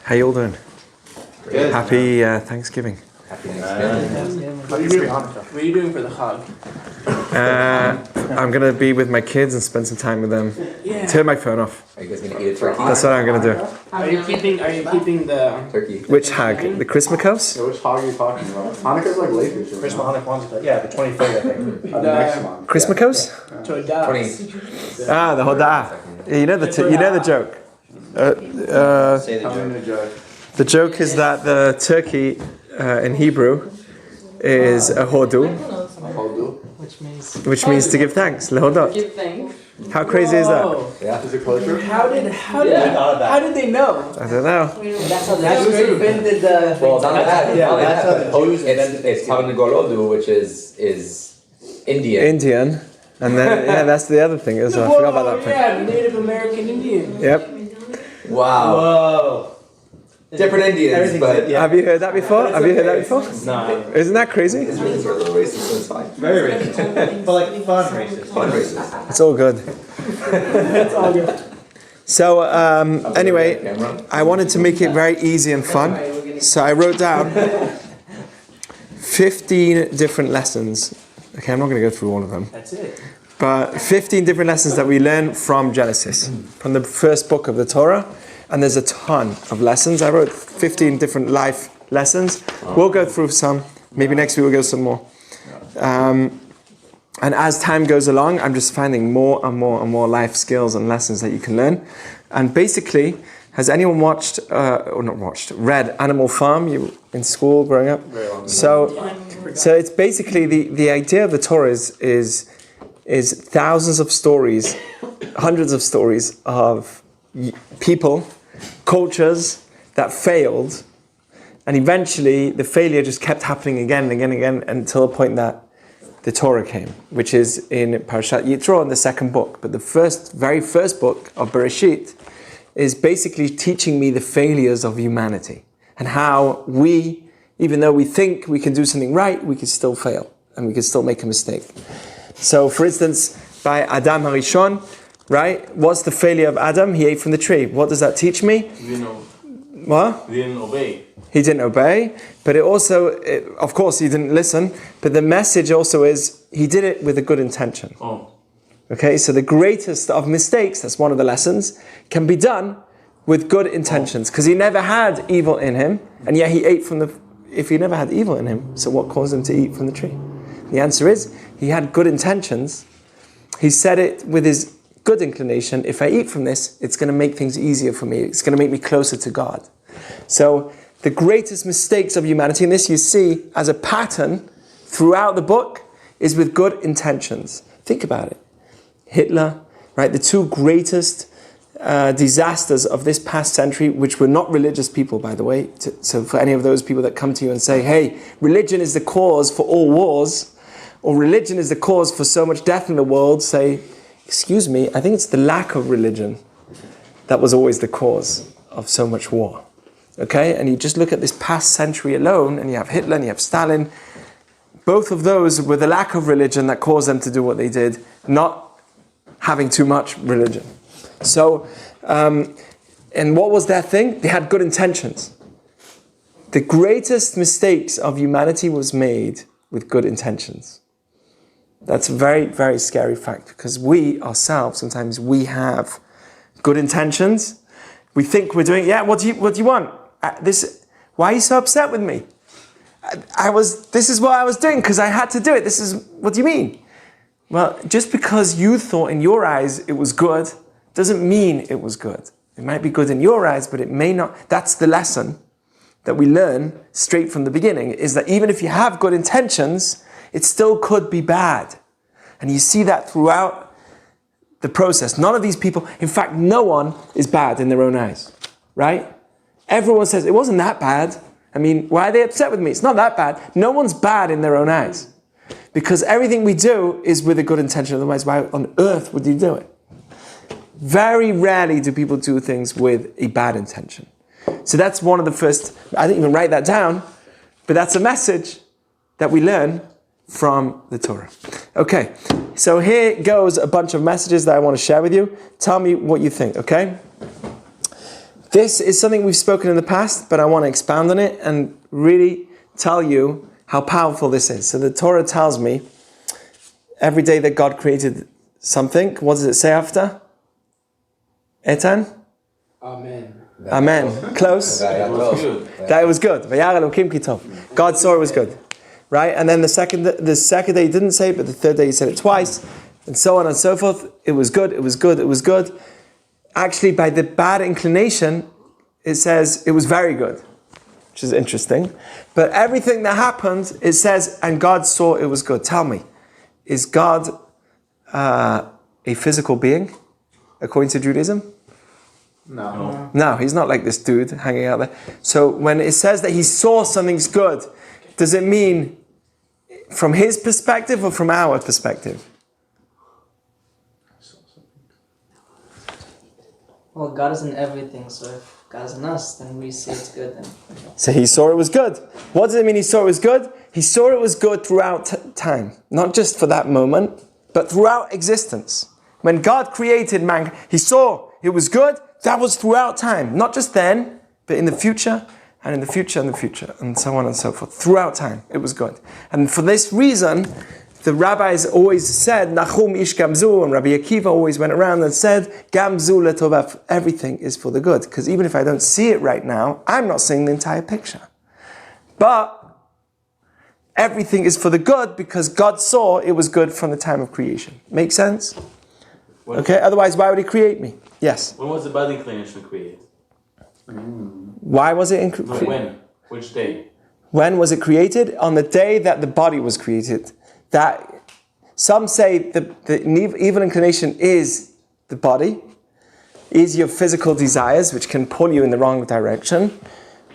How you all doing? Good. Happy Thanksgiving. Happy Thanksgiving. What are you doing for the hug? I'm going to be with my kids and spend some time with them. Yeah. Turn my phone off. Are you guys going to eat a turkey? That's what I'm going to do. Are you keeping the Turkey. Which hag? The Christmas? Which hog are you talking about? Hanukkah's like later. Christmas, Hanukkah, yeah, the 23rd, I think. The next month. Christmas? Todah? 20. The Hodah. Yeah, you know the joke. Say the Tell me joke. the joke. The joke is that the turkey in Hebrew is a hodu, Hodu. which means to give thanks. Lehodot. Give thanks. How crazy is that? Whoa. Yeah. Is it kosher? How did they know? I don't know. That's how the Jews invented the... Well, not that. Yeah, not that's that. how the Jews invented It's Tavanagolodu, which is Indian. Indian. And then, that's the other thing. I forgot about that thing. Yeah, Native American Indian. Yep. Wow. Whoa. Different Indians, Everything's- but yeah. Have you heard that before? Have you heard that before? No. Isn't that crazy? Israelis are a little racist, so it's fine. Very racist. But like fun racist. Fun racist. It's all good. That's all good. So anyway, Camera. I wanted to make it very easy and fun. So I wrote down 15 different lessons. Okay, I'm not going to go through all of them. That's it. But 15 different lessons that we learn from Genesis, from the first book of the Torah. And there's a ton of lessons. I wrote 15 different life lessons. We'll go through some. Maybe next week we'll go some more. And as time goes along, I'm just finding more and more and more life skills and lessons that you can learn. And basically, has anyone read Animal Farm? You in school growing up? So it's basically the idea of the Torah is thousands of stories, hundreds of stories of people, cultures that failed, and eventually the failure just kept happening again and again and again until the point that the Torah came, which is in Parashat Yitro in the second book. But the very first book of Bereshit is basically teaching me the failures of humanity and how we, even though we think we can do something right, we can still fail and we can still make a mistake. So, for instance, by Adam Harishon, right? What's the failure of Adam? He ate from the tree. What does that teach me? What? He didn't obey. He didn't obey, but it also, of course, he didn't listen. But the message also is he did it with a good intention. Oh. Okay, so the greatest of mistakes, that's one of the lessons, can be done with good intentions. Because he never had evil in him, and yet he ate from the... If he never had evil in him, so what caused him to eat from the tree? The answer is, he had good intentions. He said it with his good inclination. If I eat from this, it's going to make things easier for me. It's going to make me closer to God. So the greatest mistakes of humanity, and this you see as a pattern throughout the book, is with good intentions. Think about it. Hitler, right? The two greatest disasters of this past century, which were not religious people, by the way. So for any of those people that come to you and say, hey, religion is the cause for all wars, or religion is the cause for so much death in the world, say, excuse me, I think it's the lack of religion that was always the cause of so much war. Okay? And you just look at this past century alone, and you have Hitler and you have Stalin. Both of those were the lack of religion that caused them to do what they did, not having too much religion. So, and what was their thing? They had good intentions. The greatest mistakes of humanity was made with good intentions. That's a very, very scary fact, because we ourselves, sometimes we have good intentions. We think we're doing, what do you want? Why are you so upset with me? This is what I was doing because I had to do it. What do you mean? Well, just because you thought in your eyes it was good, doesn't mean it was good. It might be good in your eyes, but it may not. That's the lesson that we learn straight from the beginning, is that even if you have good intentions, it still could be bad. And you see that throughout the process. None of these people, in fact, no one is bad in their own eyes, right? Everyone says, it wasn't that bad. I mean, why are they upset with me? It's not that bad. No one's bad in their own eyes. Because everything we do is with a good intention. Otherwise, why on earth would you do it? Very rarely do people do things with a bad intention. So that's one of the first, I didn't even write that down, but that's a message that we learn from the Torah. Okay, so here goes a bunch of messages that I want to share with you. Tell me what you think, okay? This is something we've spoken in the past, but I want to expound on it and really tell you how powerful this is. So the Torah tells me every day that God created something, what does it say after? Etan? Amen. Amen. Close. That was good. That it was good. God saw it was good. Right? And then the second day he didn't say it, but the third day he said it twice, and so on and so forth. It was good, it was good, it was good. Actually, by the bad inclination, it says it was very good, which is interesting. But everything that happened, it says, and God saw it was good. Tell me, is God a physical being, according to Judaism? No. No, he's not like this dude hanging out there. So when it says that he saw something's good, does it mean from his perspective or from our perspective? Well, God is in everything, so if God is in us, then we see it's good. Then. So he saw it was good. What does it mean he saw it was good? He saw it was good throughout time. Not just for that moment, but throughout existence. When God created man, he saw it was good. That was throughout time. Not just then, but in the future, and in the future, and the future, and so on and so forth. Throughout time, it was good. And for this reason, the rabbis always said, Nachum ish gamzu, and Rabbi Akiva always went around and said, Gamzu letovah, everything is for the good. Because even if I don't see it right now, I'm not seeing the entire picture. But everything is for the good because God saw it was good from the time of creation. Make sense? Okay, otherwise why would he create me? Yes? When was the bad inclination created? Why was it No, when? Which day? When was it created? On the day that the body was created. That some say the evil inclination is the body, is your physical desires, which can pull you in the wrong direction.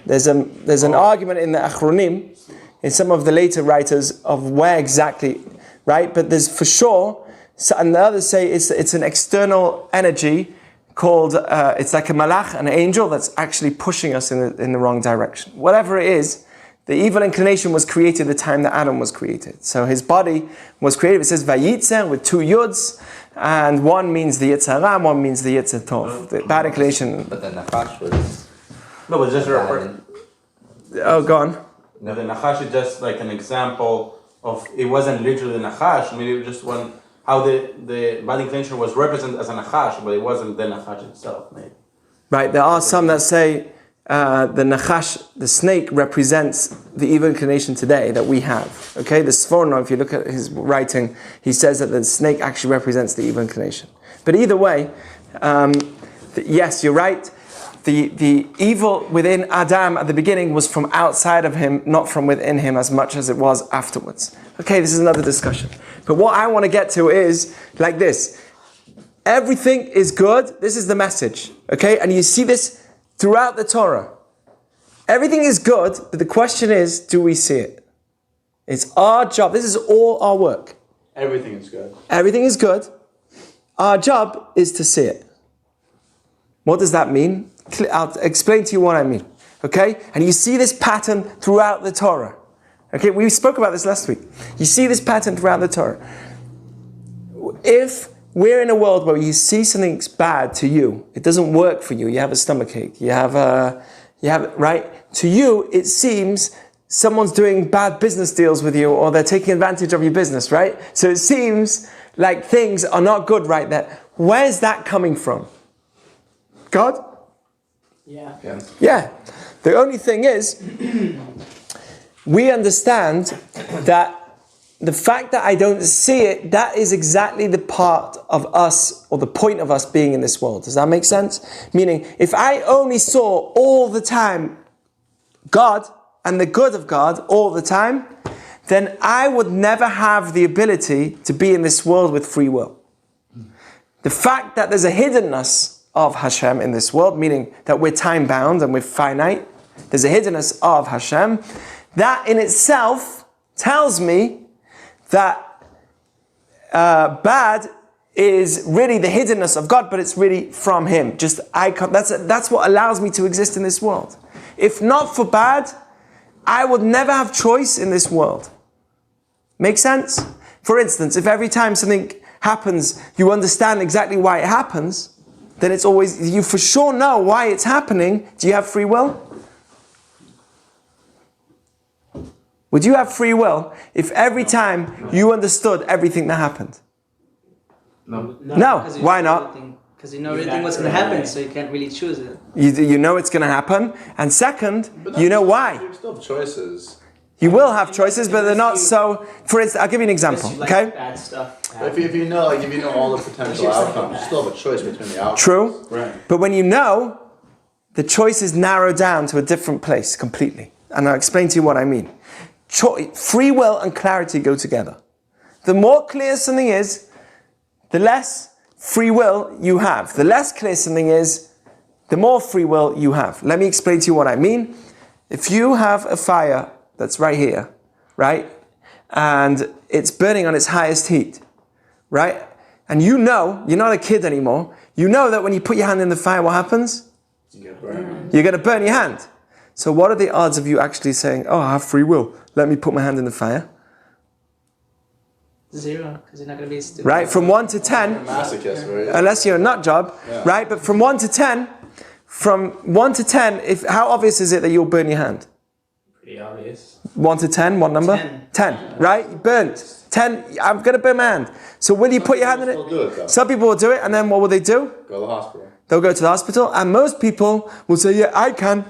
There's an argument in the Achronim, in some of the later writers, of where exactly, right? But there's for sure, and the others say it's an external energy called, it's like a malach, an angel that's actually pushing us in the wrong direction. Whatever it is, the evil inclination was created the time that Adam was created. So his body was created. It says Vayitzer with two yuds, and one means the Yetzer Hara, and one means the Yetzer Tov. The bad inclination. But the Nachash was. No, but just Oh, go on. No, the Nachash is just like an example of, it wasn't literally the Nachash, maybe it just one, how the bad inclination was represented as a Nachash, but it wasn't the Nachash itself, maybe. Right, there are some that say the Nachash, the snake, represents the evil inclination today that we have. Okay, the Sforno, if you look at his writing, he says that the snake actually represents the evil inclination. But either way, yes, you're right. The evil within Adam at the beginning was from outside of him, not from within him as much as it was afterwards. Okay, this is another discussion. But what I want to get to is like this. Everything is good. This is the message. Okay, and you see this throughout the Torah. Everything is good, but the question is, do we see it? It's our job. This is all our work. Everything is good. Everything is good. Our job is to see it. What does that mean? I'll explain to you what I mean. Okay? And you see this pattern throughout the Torah. Okay, we spoke about this last week. You see this pattern throughout the Torah. If we're in a world where you see something's bad to you, it doesn't work for you, you have a stomachache, right? To you, it seems someone's doing bad business deals with you, or they're taking advantage of your business, right? So it seems like things are not good right there. Where's that coming from? God? Yeah. The only thing is, we understand that the fact that I don't see it, that is exactly the part of us, or the point of us being in this world. Does that make sense? Meaning, if I only saw all the time God and the good of God all the time, then I would never have the ability to be in this world with free will. The fact that there's a hiddenness of Hashem in this world, meaning that we're time-bound and we're finite, there's a hiddenness of Hashem, that in itself tells me that bad is really the hiddenness of God, but it's really from Him. That's what allows me to exist in this world. If not for bad, I would never have choice in this world. Make sense? For instance, if every time something happens, you understand exactly why it happens, then it's always, you for sure know why it's happening. Do you have free will? Would you have free will if every time you understood everything that happened? No. No. Why not? Because you know everything what's going to happen, so you can't really choose it. You know it's going to happen. And second, you know why. You still have choices. You will have choices, but they're not so. For instance, I'll give you an example. Okay. Bad stuff. If you know all the potential outcomes, you still have a choice between the outcomes. True. Right. But when you know, the choice is narrowed down to a different place completely. And I'll explain to you what I mean. Free will and clarity go together. The more clear something is, the less free will you have. The less clear something is, the more free will you have. Let me explain to you what I mean. If you have a fire that's right here, right? And it's burning on its highest heat, right? And you know, you're not a kid anymore. You know that when you put your hand in the fire, what happens? You're going to burn your hand. So what are the odds of you actually saying, oh, I have free will. Let me put my hand in the fire. 0, because you're not going to be stupid. Right? From 1 to 10, Masochist, right? unless you're a nut job, right? But from 1 to 10, how obvious is it that you'll burn your hand? Pretty obvious. 1 to 10, what number? 10, right? You burnt. 10, I'm going to burn my hand. So will you put your hand in People do it, it? though. Some people will do it, and then what will they do? Go to the hospital. They'll go to the hospital, and most people will say, yeah, I can,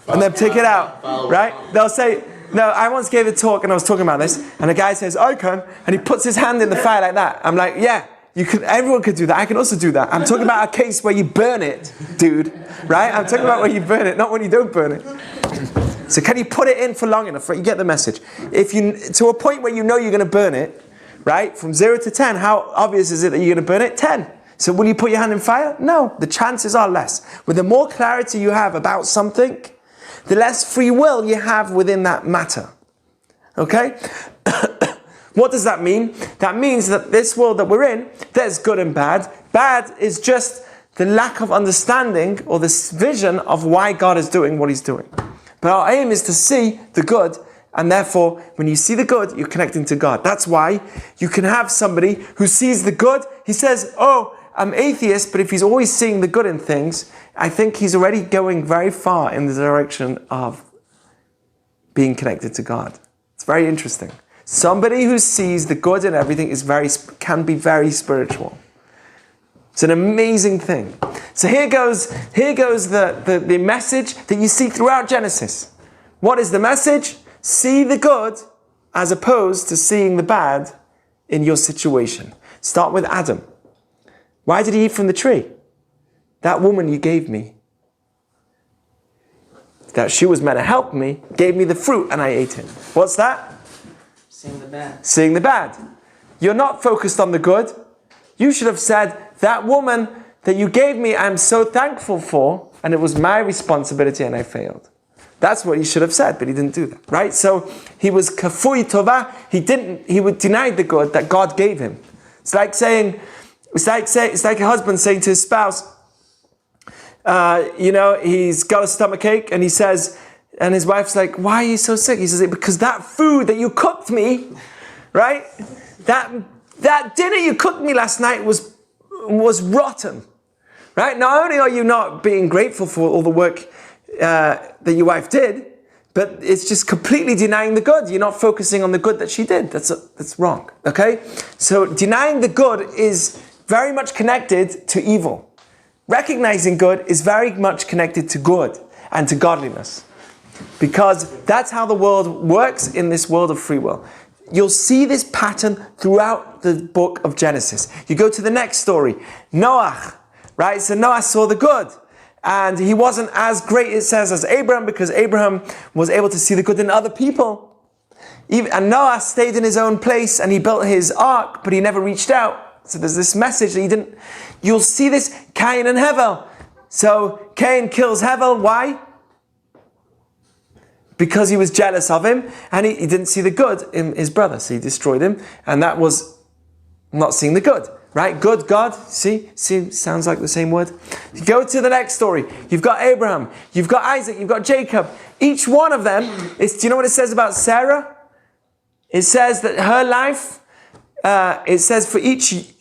and then take it out, right? They'll say, no, I once gave a talk, and I was talking about this, and a guy says, I can, and he puts his hand in the fire like that. I'm like, yeah, everyone could do that. I can also do that. I'm talking about a case where you burn it, dude, right? I'm talking about when you burn it, not when you don't burn it. So can you put it in for long enough? Right? You get the message. If you, to a point where you know you're going to burn it, right? From 0 to 10, how obvious is it that you're going to burn it? 10. So will you put your hand in fire? No, the chances are less. With the more clarity you have about something, the less free will you have within that matter. Okay? What does that mean? That means that this world that we're in, there's good and bad. Bad is just the lack of understanding or this vision of why God is doing what he's doing. But our aim is to see the good, and therefore, when you see the good, you're connecting to God. That's why you can have somebody who sees the good. He says, oh, I'm atheist, but if he's always seeing the good in things, I think he's already going very far in the direction of being connected to God. It's very interesting. Somebody who sees the good in everything can be very spiritual. It's an amazing thing. So here goes the message that you see throughout Genesis. What is the message? See the good as opposed to seeing the bad in your situation. Start with Adam. Why did he eat from the tree? That woman you gave me, that she was meant to help me, gave me the fruit and I ate it. What's that? Seeing the bad. Seeing the bad. You're not focused on the good. You should have said, that woman that you gave me, I'm so thankful for, and it was my responsibility and I failed. That's what he should have said, but he didn't do that, right? So he was kafui tova. He denied the good that God gave him. It's like a husband saying to his spouse, he's got a stomachache, and he says, and his wife's like, why are you so sick? He says, because that food that you cooked me, right? That dinner you cooked me last night was rotten, right? Not only are you not being grateful for all the work that your wife did, but it's just completely denying the good. You're not focusing on the good that she did. That's wrong, okay? So denying the good is very much connected to evil. Recognizing good is very much connected to good and to godliness. Because that's how the world works in this world of free will. You'll see this pattern throughout the book of Genesis. You go to the next story, Noah, right? So Noah saw the good. And he wasn't as great, it says, as Abraham, because Abraham was able to see the good in other people. And Noah stayed in his own place and he built his ark, but he never reached out. So there's this message that he didn't. You'll see this, Cain and Hevel. So Cain kills Hevel. Why? Because he was jealous of him and he didn't see the good in his brother. So he destroyed him. And that was not seeing the good. Right? Good, God. See, sounds like the same word. You go to the next story. You've got Abraham. You've got Isaac. You've got Jacob. Each one of them, do you know what it says about Sarah? It says that her life, it says for each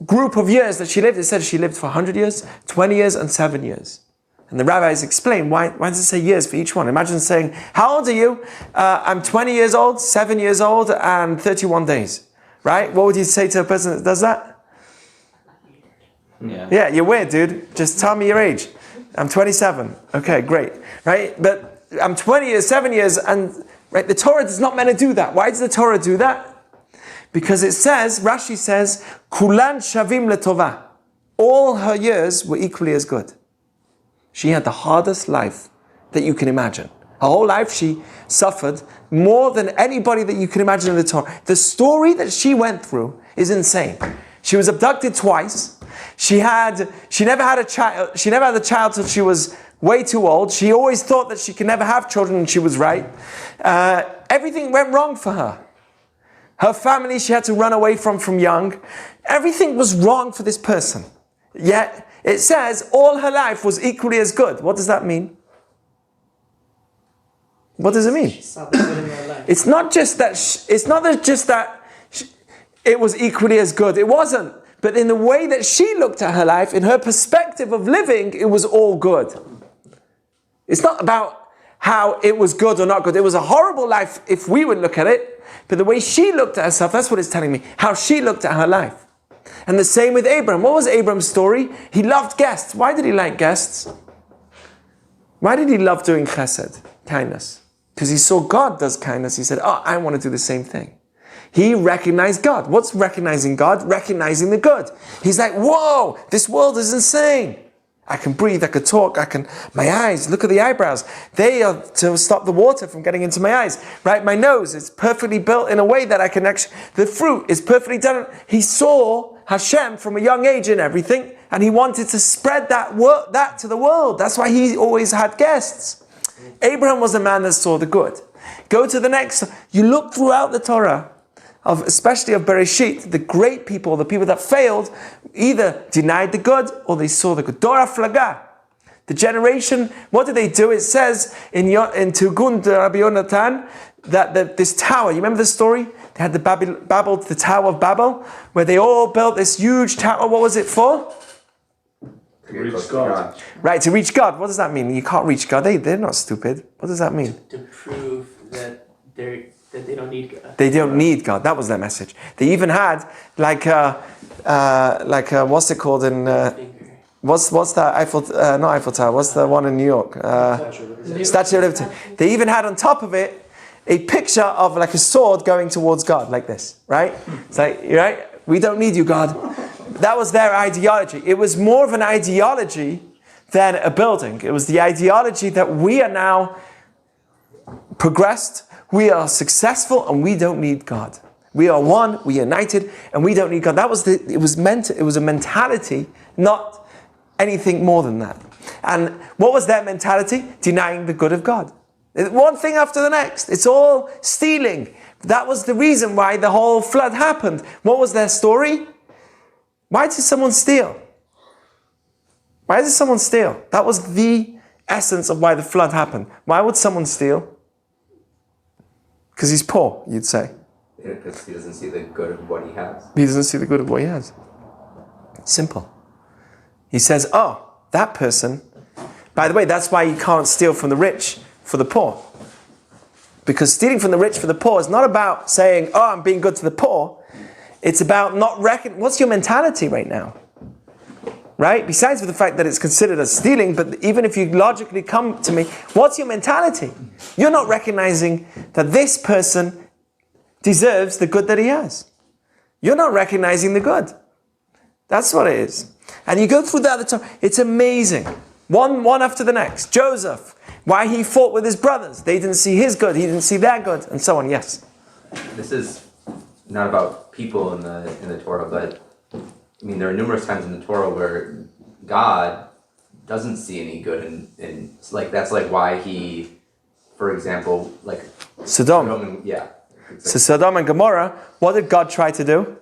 group of years that she lived, it said she lived for 100 years, 20 years, and 7 years. And the rabbis explain, why does it say years for each one? Imagine saying, how old are you? I'm 20 years old, 7 years old, and 31 days. Right? What would you say to a person that does that? Yeah, you're weird, dude. Just tell me your age. I'm 27. Okay, great. Right? But I'm 20 years, 7 years, and right, the Torah is not meant to do that. Why does the Torah do that? Because it says, Rashi says, Kulan shavim letovah. All her years were equally as good. She had the hardest life that you can imagine. Her whole life she suffered more than anybody that you can imagine in the Torah. The story that she went through is insane. She was abducted twice. She never had a child. She never had a child till she was way too old. She always thought that she could never have children, and she was right. Everything went wrong for her. Her family she had to run away from young. Everything was wrong for this person. Yet it says all her life was equally as good. What does that mean? What does it mean? It's not just that. It was equally as good. It wasn't. But in the way that she looked at her life, in her perspective of living, it was all good. It's not about how it was good or not good. It was a horrible life if we would look at it. But the way she looked at herself, that's what it's telling me. How she looked at her life. And the same with Abraham. What was Abraham's story? He loved guests. Why did he like guests? Why did he love doing chesed, kindness? Because he saw God does kindness. He said, I want to do the same thing. He recognized God. What's recognizing God? Recognizing the good. He's like, whoa, this world is insane. I can breathe, I can talk, my eyes, look at the eyebrows. They are to stop the water from getting into my eyes. Right? My nose is perfectly built in a way that I can actually, the fruit is perfectly done. He saw Hashem from a young age in everything, and he wanted to spread that to the world. That's why he always had guests. Abraham was a man that saw the good. Go to the next. You look throughout the Torah, especially of Bereshit, the great people, the people that failed, either denied the good or they saw the good. Dor Haflaga, the generation, what did they do? It says in Tugun Rabbi Yonatan that this tower, you remember the story? They had the Tower of Babel, where they all built this huge tower. What was it for? To reach God. Right, to reach God. What does that mean? You can't reach God. They're not stupid. What does that mean? To prove that they don't need God. They don't need God. That was their message. They even had what's it called in what's that not Eiffel Tower? What's the one in New York? Statue of Liberty. They even had on top of it a picture of like a sword going towards God, like this. Right? It's like, right? We don't need you, God. That was their ideology. It was more of an ideology than a building. It was the ideology that we are now progressed. We are successful and we don't need God. We are one, we are united, and we don't need God. It was a mentality, not anything more than that. And what was their mentality? Denying the good of God. One thing after the next. It's all stealing. That was the reason why the whole flood happened. What was their story? Why did someone steal? Why did someone steal? That was the essence of why the flood happened. Why would someone steal? Because he's poor, you'd say. Because he doesn't see the good of what he has. He doesn't see the good of what he has. Simple. He says, that person. By the way, that's why you can't steal from the rich for the poor. Because stealing from the rich for the poor is not about saying, I'm being good to the poor. It's about not what's your mentality right now? Right? Besides the fact that it's considered as stealing, but even if you logically come to me, what's your mentality? You're not recognizing that this person deserves the good that he has. You're not recognizing the good. That's what it is. And you go through the other time, it's amazing. One after the next. Joseph, why he fought with his brothers. They didn't see his good, he didn't see their good, and so on. Yes? This is not about people in the Torah, but I mean, there are numerous times in the Torah where God doesn't see any good in like, that's like why he, for example, like Sodom. Yeah. So Sodom and Gomorrah, what did God try to do?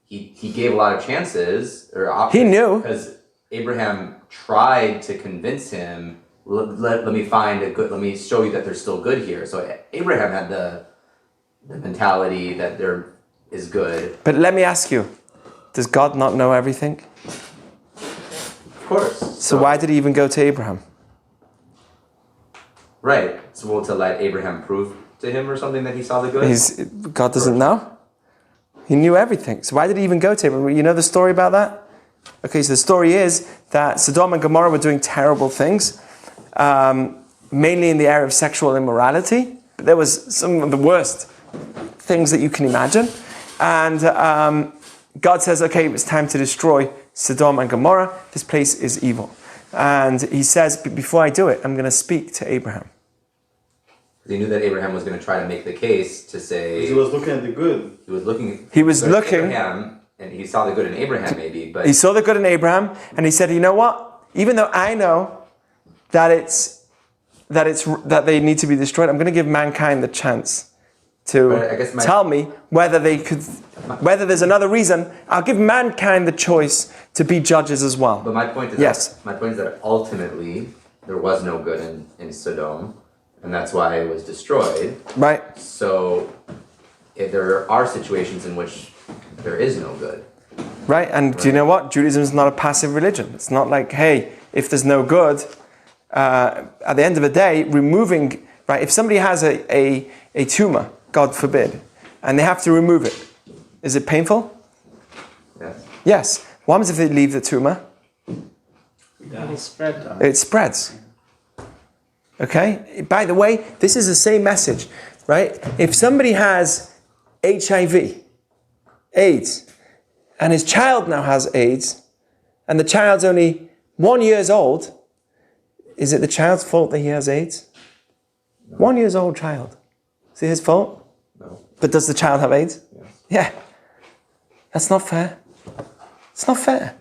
He gave a lot of chances, or options. He knew. Because Abraham tried to convince him, let me show you that there's still good here. So Abraham had the mentality that there is good. But let me ask you, Does God not know everything? Of course. So why did he even go to Abraham? Right. So to let Abraham prove to him or something that he saw the good? God doesn't know? He knew everything. So why did he even go to Abraham? You know the story about that? Okay, so the story is that Sodom and Gomorrah were doing terrible things, mainly in the area of sexual immorality. But there was some of the worst things that you can imagine. And God says, okay, it's time to destroy Sodom and Gomorrah. This place is evil. And he says, before I do it, I'm going to speak to Abraham. He knew that Abraham was going to try to make the case to say... He was looking at the good. He was looking... Abraham, and he saw the good in Abraham maybe, but... He saw the good in Abraham, and he said, you know what? Even though I know that they need to be destroyed, I'm going to give mankind the chance to tell me whether there's another reason. I'll give mankind the choice to be judges as well. But my point is that ultimately there was no good in Sodom, and that's why it was destroyed. Right. So if there are situations in which there is no good. Right, and do you know what? Judaism is not a passive religion. It's not like, hey, if there's no good, at the end of the day, removing, right, if somebody has a tumor, God forbid, and they have to remove it, is it painful? Yes. Yes. What happens if they leave the tumor? It spreads. Okay? By the way, this is the same message, right? If somebody has HIV, AIDS, and his child now has AIDS, and the child's only 1 year old, is it the child's fault that he has AIDS? No. 1 year old child. Is it his fault? No. But does the child have AIDS? Yes. Yeah. That's not fair. It's not fair.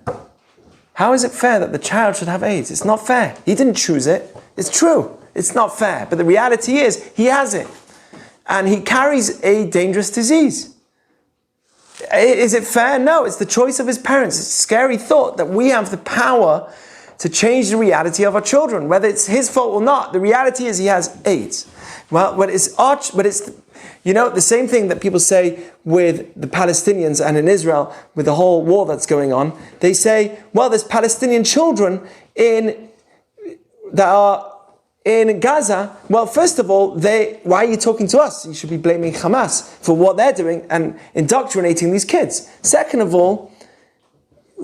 How is it fair that the child should have AIDS? It's not fair. He didn't choose it. It's true. It's not fair. But the reality is, he has it. And he carries a dangerous disease. Is it fair? No, it's the choice of his parents. It's a scary thought that we have the power to change the reality of our children, whether it's his fault or not. The reality is he has AIDS. Well, but it's the same thing that people say with the Palestinians and in Israel with the whole war that's going on. They say, well, there's Palestinian children that are in Gaza. Well, first of all, why are you talking to us? You should be blaming Hamas for what they're doing and indoctrinating these kids. Second of all,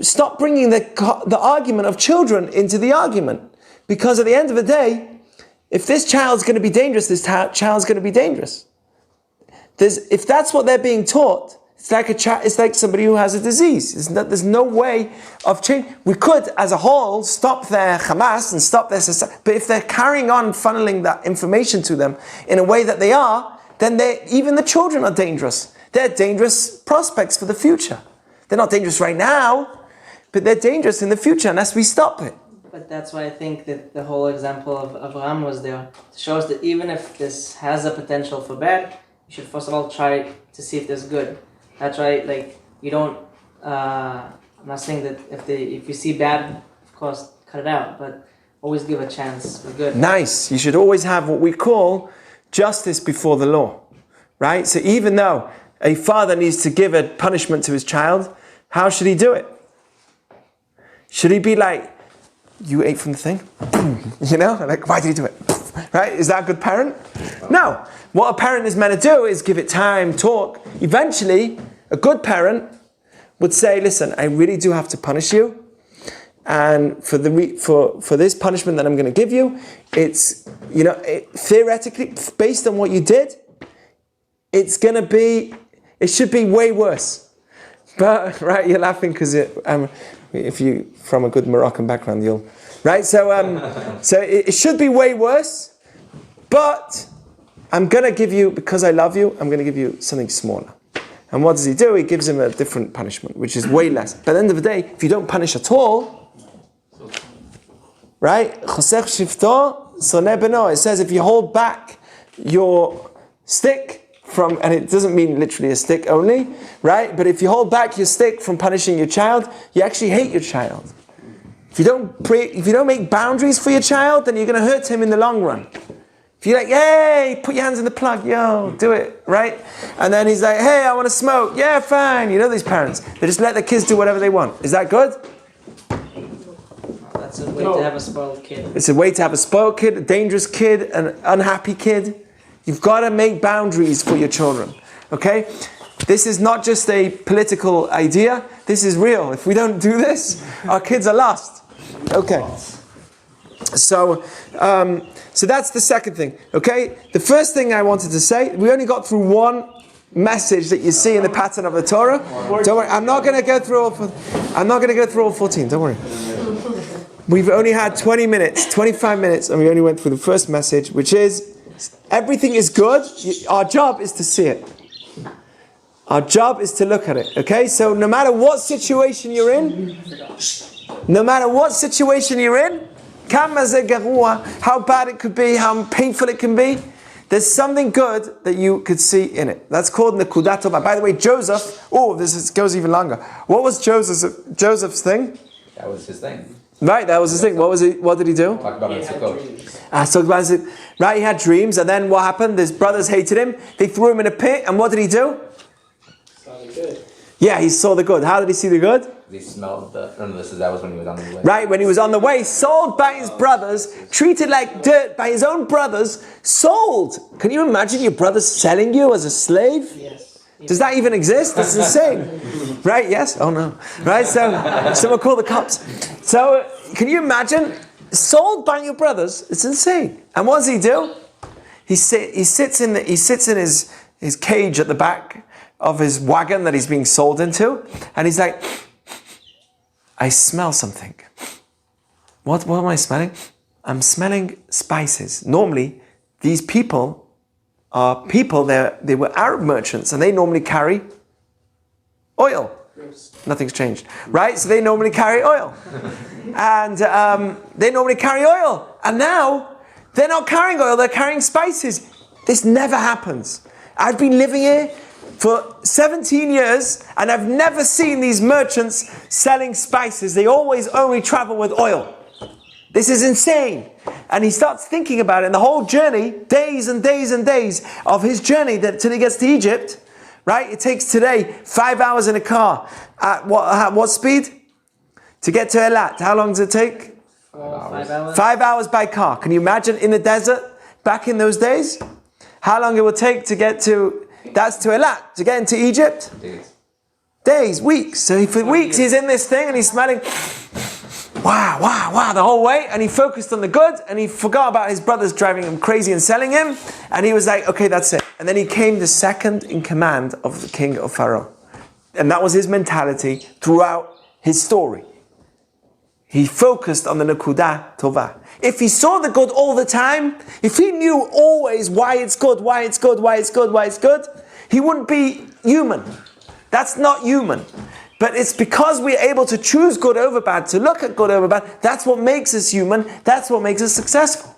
stop bringing the argument of children into the argument. Because at the end of the day, if this child's going to be dangerous, this child's going to be dangerous. If that's what they're being taught, it's like somebody who has a disease. There's no way of change. We could, as a whole, stop their Hamas and stop their society. But if they're carrying on funneling that information to them in a way that they are, then even the children are dangerous. They're dangerous prospects for the future. They're not dangerous right now, but they're dangerous in the future unless we stop it. But that's why I think that the whole example of Abraham was there to show us that even if this has a potential for bad, you should first of all try to see if there's good. That's right. Like you don't. I'm not saying that if you see bad, of course, cut it out. But always give a chance for good. Nice. You should always have what we call justice before the law, right? So even though a father needs to give a punishment to his child, how should he do it? Should he be like, "You ate from the thing," like why did he do it? Right? Is that a good parent? No. What a parent is meant to do is give it time, talk. Eventually, a good parent would say, listen, I really do have to punish you. And for this punishment that I'm going to give you, it's, theoretically, based on what you did, it should be way worse. But, right, you're laughing because if you're from a good Moroccan background, right? So it should be way worse, but I'm going to give you, because I love you, I'm going to give you something smaller. And what does he do? He gives him a different punishment, which is way less. But at the end of the day, if you don't punish at all, right? It says if you hold back your stick from, and it doesn't mean literally a stick only, right? But if you hold back your stick from punishing your child, you actually hate your child. If you don't make boundaries for your child, then you're going to hurt him in the long run. If you're like, hey, put your hands in the plug, yo, do it, right? And then he's like, hey, I want to smoke. Yeah, fine. You know these parents. They just let their kids do whatever they want. Is that good? That's a way to have a spoiled kid. It's a way to have a spoiled kid, a dangerous kid, an unhappy kid. You've got to make boundaries for your children, okay? This is not just a political idea. This is real. If we don't do this, our kids are lost. Okay. So that's the second thing, okay? The first thing I wanted to say, we only got through one message that you see in the pattern of the Torah. Don't worry, I'm not going to go through all 14, don't worry. We've only had 20 minutes, 25 minutes, and we only went through the first message, which is, everything is good. Our job is to see it. Our job is to look at it, okay? So no matter what situation you're in, how bad it could be, how painful it can be, there's something good that you could see in it. That's called Nekudat Tovah. By the way, Joseph, goes even longer. What was Joseph's thing? That was his thing. Right, that was his thing. What did he do? Talk about it in Sukkot. Right, he had dreams, and then what happened? His brothers hated him. They threw him in a pit, and what did he do? Saw the good. Yeah, he saw the good. How did he see the good? He smelled that was when he was on the way. Right, when he was on the way, sold by his brothers, treated like dirt by his own brothers, sold. Can you imagine your brothers selling you as a slave? Yes. Does that even exist? That's insane. Right, yes? Oh no. Right, so someone call the cops. So, can you imagine? Sold by your brothers, it's insane. And what does he do? He sits in his cage at the back of his wagon that he's being sold into, and he's like, I smell something. What am I smelling? I'm smelling spices. Normally, these people are people, they were Arab merchants, and they normally carry oil. Nothing's changed, right? So they normally carry oil. And And now, they're not carrying oil, they're carrying spices. This never happens. I've been living here for 17 years, and I've never seen these merchants selling spices. They always only travel with oil. This is insane. And he starts thinking about it, and the whole journey, days and days and days of his journey till he gets to Egypt, right? It takes today 5 hours in a car. At what speed? To get to Eilat, how long does it take? 5 hours. 5 hours by car. Can you imagine in the desert, back in those days? How long it would take to get to Eilat, to get into Egypt? Days, weeks. So for weeks he's in this thing and he's smelling, wow, the whole way. And he focused on the good and he forgot about his brothers driving him crazy and selling him. And he was like, okay, that's it. And then he came the second in command of the king of Pharaoh. And that was his mentality throughout his story. He focused on the Nekudah Tovah. If he saw the good all the time, if he knew always why it's good, he wouldn't be human. That's not human. But it's because we're able to choose good over bad, to look at good over bad, that's what makes us human, that's what makes us successful.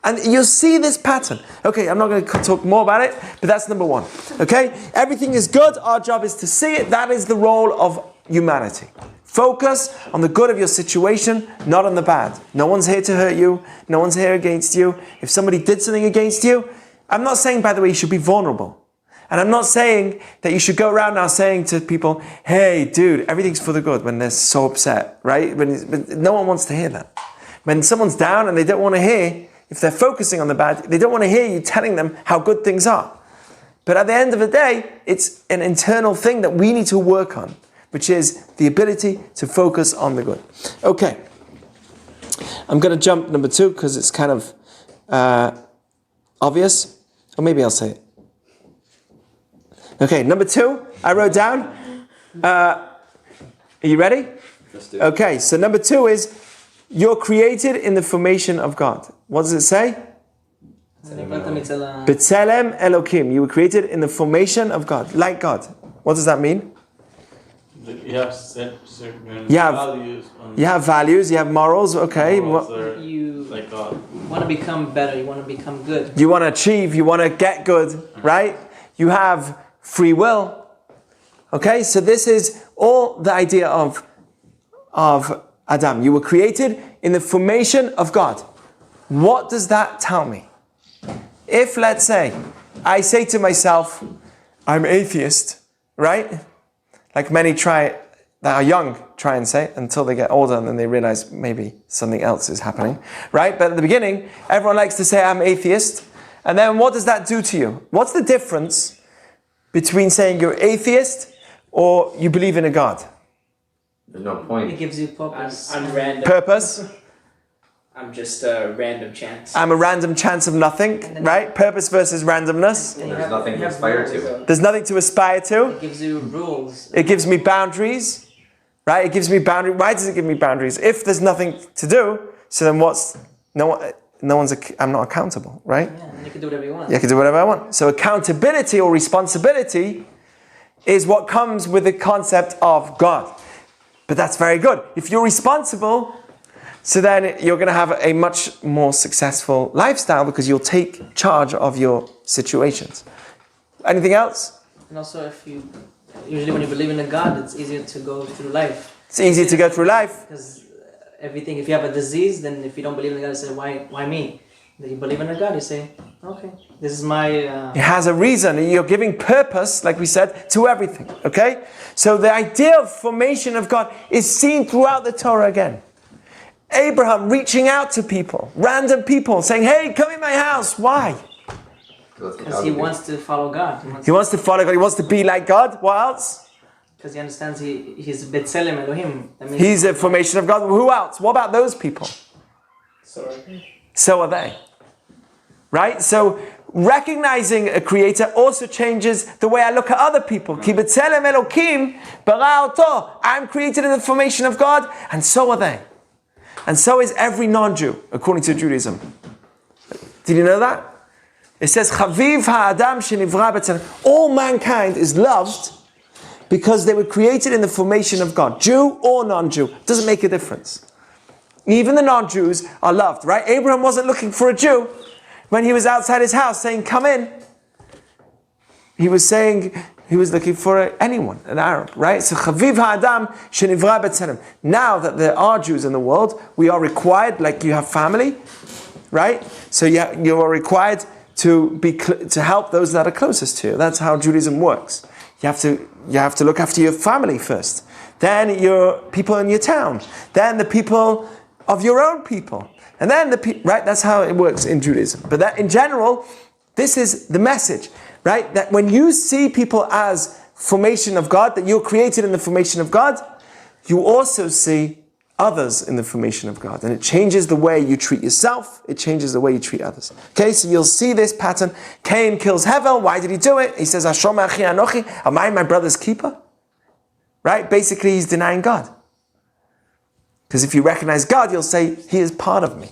And you'll see this pattern. Okay, I'm not going to talk more about it, but that's number one. Okay? Everything is good, our job is to see it, that is the role of humanity. Focus on the good of your situation, not on the bad. No one's here to hurt you. No one's here against you. If somebody did something against you, I'm not saying, by the way, you should be vulnerable. And I'm not saying that you should go around now saying to people, hey, dude, everything's for the good when they're so upset, right? But no one wants to hear that. When someone's down and they don't want to hear, if they're focusing on the bad, they don't want to hear you telling them how good things are. But at the end of the day, it's an internal thing that we need to work on, which is the ability to focus on the good. Okay. I'm going to jump number 2 because it's kind of obvious. Or maybe I'll say it. Okay, number 2, I wrote down. Are you ready? Let's do it. Okay, so number 2 is, you're created in the formation of God. What does it say? B'Tselem Elokim. You were created in the formation of God, like God. What does that mean? You have certain You have- values. You have values, you have morals, okay. You Like God. want to become better, you want to become good. You want to achieve, you want to get good, right? You have free will. Okay, so this is all the idea of Adam. You were created in the formation of God. What does that tell me? If, let's say, I say to myself, I'm atheist, right? Like many that are young try and say until they get older and then they realize maybe something else is happening, right? But at the beginning, everyone likes to say I'm atheist. And then what does that do to you? What's the difference between saying you're atheist or you believe in a God? There's no It point. gives you purpose. I'm random. Purpose. I'm just a random chance. I'm a random chance of nothing, right? Purpose versus randomness. And you There's have- nothing you to have aspire rules. to. There's nothing to aspire to. It gives you rules. It gives me boundaries, right? It gives me boundaries. Why does it give me boundaries? If there's nothing to do, so then I'm not accountable, right? Yeah, and you can do whatever you want. Yeah, I can do whatever I want. So accountability or responsibility is what comes with the concept of God. But that's very good. If you're responsible, so then you're going to have a much more successful lifestyle because you'll take charge of your situations. Anything else? And also, usually when you believe in a God, it's easier to go through life. It's easy to go through life. Because everything, if you have a disease, then if you don't believe in a God, you say, why me? Then you believe in a God, you say, okay, this is my... It has a reason. You're giving purpose, like we said, to everything. Okay? So the idea of formation of God is seen throughout the Torah again. Abraham reaching out to people, random people, saying, hey, come in my house. Why? Because he wants to follow God. He wants to follow God. He wants to be like God. What else? Because he understands he's B'Tselem Elohim. That means He's a formation of God. Who else? What about those people? So are they. Right? So recognizing a creator also changes the way I look at other people. Ki b'tzelem Elokim bara oto. I'm created in the formation of God, and so are they. And so is every non-Jew, according to Judaism. Did you know that? It says, Chaviv ha'adam shenivra b'tzelem. All mankind is loved because they were created in the formation of God. Jew or non-Jew. Doesn't make a difference. Even the non-Jews are loved, right? Abraham wasn't looking for a Jew when he was outside his house saying, come in. He was looking for anyone, an Arab, right? So, Chaviv ha'adam shenivra b'tzelem. Now that there are Jews in the world, we are required, like you have family, right? So you are required to help those that are closest to you. That's how Judaism works. You have to look after your family first. Then your people in your town. Then the people of your own people. And then right? That's how it works in Judaism. But that in general, this is the message, right? That when you see people as formation of God, that you're created in the formation of God, you also see others in the formation of God. And it changes the way you treat yourself. It changes the way you treat others. Okay, so you'll see this pattern. Cain kills Hevel. Why did he do it? He says, Ashom achi anochi. Am I my brother's keeper? Right? Basically, he's denying God. Because if you recognize God, you'll say, he is part of me.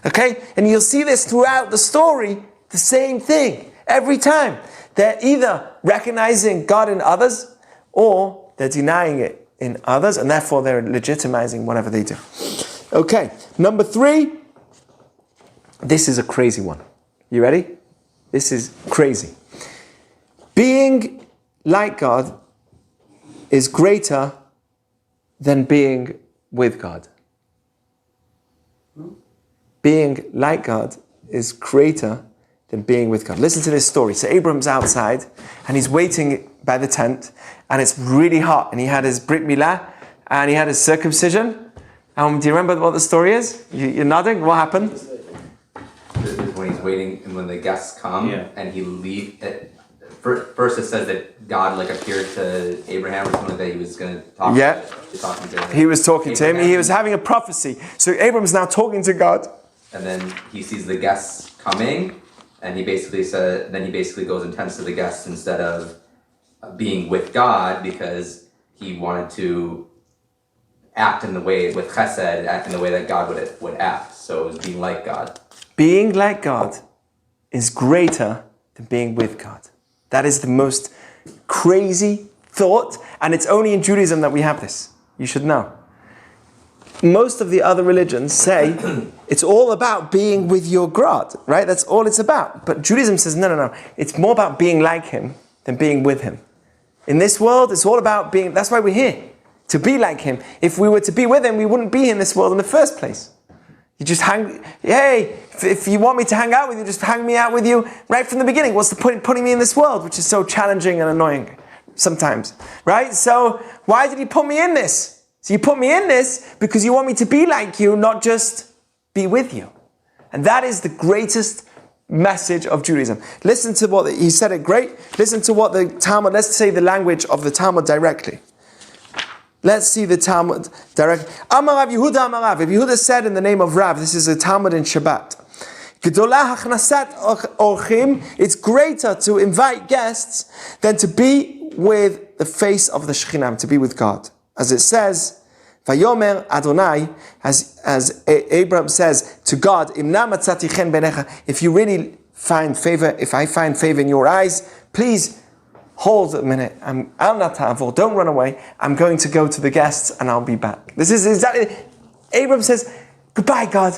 Okay? And you'll see this throughout the story, the same thing. Every time. They're either recognizing God in others, or they're denying it in others, and therefore they're legitimizing whatever they do. Okay, number 3. This is a crazy one. You ready? This is crazy. Being like God is greater than being with God. Being like God is greater than being with God. Listen to this story. So Abram's outside and he's waiting by the tent and it's really hot, and he had his Brit Milah and he had his circumcision. Do you remember what the story is? You're nodding. What happened? When he's waiting and when the guests come and he leaves. First it says that God appeared to Abraham or something like that. He was going to talk to him. He was talking to him. He was having a prophecy. So Abram's now talking to God. And then he sees the guests coming, and he basically goes and tends to the guests instead of being with God, because he wanted to act in the way with chesed, act in the way that God would act. So it was being like God. Being like God is greater than being with God. That is the most crazy thought, and it's only in Judaism that we have this. You should know. Most of the other religions say it's all about being with your God, right? That's all it's about. But Judaism says, no. It's more about being like him than being with him. In this world, it's all about being, that's why we're here, to be like him. If we were to be with him, we wouldn't be in this world in the first place. You just hey, if you want me to hang out with you, just hang me out with you right from the beginning. What's the point in putting me in this world, which is so challenging and annoying sometimes, right? So why did he put me in this? So you put me in this because you want me to be like you, not just be with you. And that is the greatest message of Judaism. Listen to what, he said it great. Listen to what the Talmud, let's say the language of the Talmud directly. Let's see the Talmud directly. Amar Rav Yehuda Amar Rav. Rav Yehuda said in the name of Rav, this is a Talmud in Shabbat. Gedolah hachnasat orchim. It's greater to invite guests than to be with the face of the Shekhinah, to be with God. As it says, Vayomer Adonai, as Abraham says to God, Imna matzati chen beinecha. If you really find favor, if I find favor in your eyes, please hold a minute. Don't run away. I'm going to go to the guests and I'll be back. This is exactly, Abraham says, goodbye, God.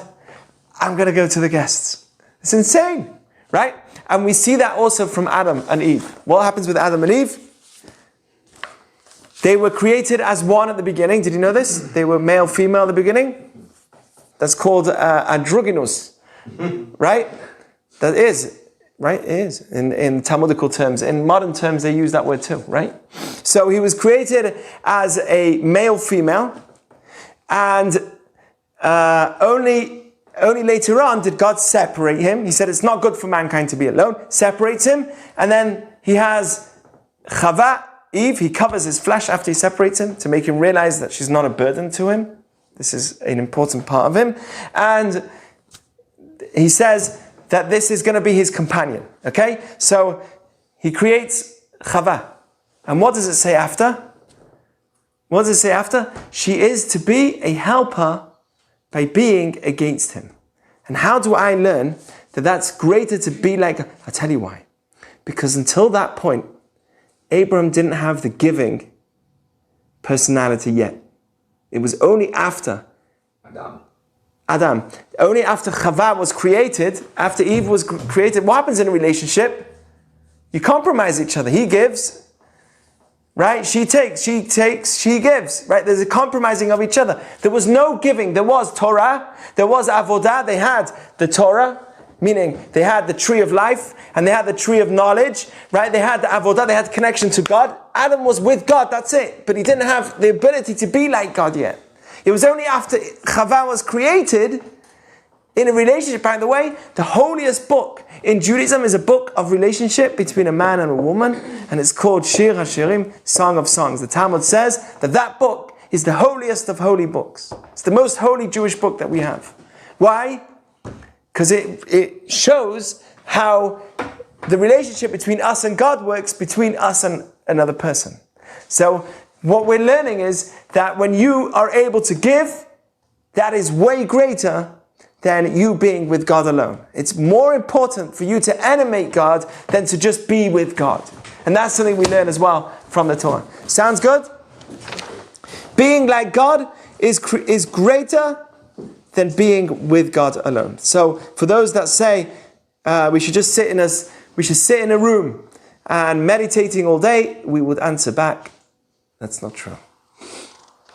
I'm going to go to the guests. It's insane, right? And we see that also from Adam and Eve. What happens with Adam and Eve? They were created as one at the beginning. Did you know this? They were male, female at the beginning. That's called androgynous, right? That is. Right? It is. In Talmudical terms. In modern terms, they use that word too, right? So he was created as a male-female, and only later on did God separate him. He said it's not good for mankind to be alone. Separates him, and then he has Chava, Eve. He covers his flesh after he separates him to make him realize that she's not a burden to him. This is an important part of him. And he says that this is going to be his companion. Okay? So he creates Chava. And what does it say after? What does it say after? She is to be a helper by being against him. And how do I learn that that's greater to be like? I'll tell you why. Because until that point, Abraham didn't have the giving personality yet. It was only after Adam. Only after Chava was created, after Eve was created, what happens in a relationship? You compromise each other. He gives, right? She takes, she gives, right? There's a compromising of each other. There was no giving. There was Torah, there was Avodah. They had the Torah, meaning they had the tree of life, and they had the tree of knowledge, right? They had the Avodah, they had connection to God. Adam was with God, that's it. But he didn't have the ability to be like God yet. It was only after Chava was created, in a relationship, by the way, the holiest book in Judaism is a book of relationship between a man and a woman, and it's called Shir HaShirim, Song of Songs. The Talmud says that book is the holiest of holy books. It's the most holy Jewish book that we have. Why? Because it shows how the relationship between us and God works between us and another person. So what we're learning is that when you are able to give, that is way greater than you being with God alone. It's more important for you to animate God than to just be with God. And that's something we learn as well from the Torah. Sounds good? Being like God is greater than being with God alone. So for those that say we should sit in a room and meditating all day, we would answer back, that's not true.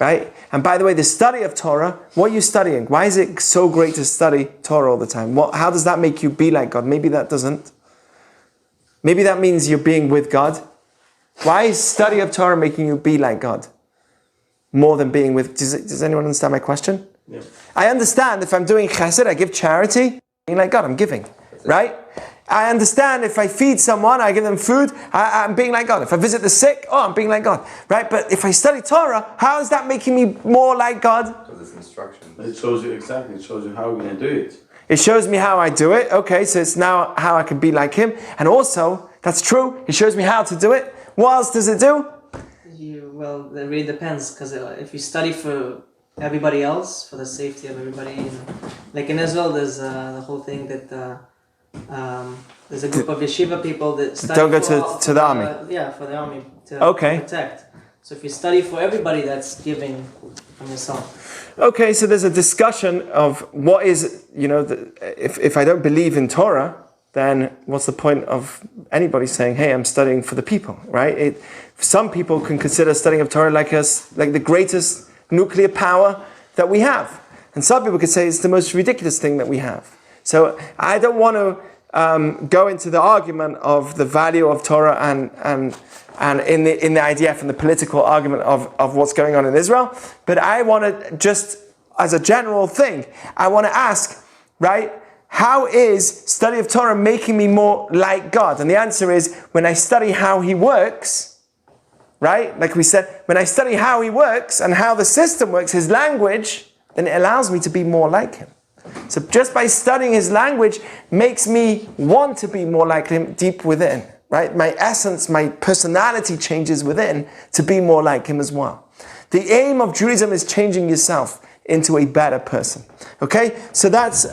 Right? And by the way, the study of Torah, what are you studying? Why is it so great to study Torah all the time? How does that make you be like God? Maybe that doesn't. Maybe that means you're being with God. Why is study of Torah making you be like God? More than being with... Does anyone understand my question? Yeah. I understand if I'm doing chesed, I give charity, being like God, I'm giving. Right? I understand if I feed someone, I give them food, I'm being like God. If I visit the sick, I'm being like God. Right? But if I study Torah, how is that making me more like God? Because it's instruction. It shows you exactly. It shows you how you're going to do it. It shows me how I do it. Okay, so it's now how I can be like Him. And also, that's true, it shows me how to do it. What else does it do? Well, it really depends, because if you study for everybody else, for the safety of everybody, like in Israel, there's the whole thing that there's a group of yeshiva people that study don't go to the army. For the army to protect. So if you study for everybody, that's giving from yourself. Okay, so there's a discussion of what is, if I don't believe in Torah, then what's the point of anybody saying, hey, I'm studying for the people, right? Some people can consider studying of Torah like the greatest nuclear power that we have. And some people could say it's the most ridiculous thing that we have. So I don't want to go into the argument of the value of Torah and in the IDF and the political argument of what's going on in Israel. But I want to just, as a general thing, I want to ask, right, how is study of Torah making me more like God? And the answer is, when I study how He works, right, like we said, when I study how He works and how the system works, His language, then it allows me to be more like Him. So just by studying His language makes me want to be more like Him deep within, right? My essence, my personality changes within to be more like Him as well. The aim of Judaism is changing yourself into a better person. Okay? So that's,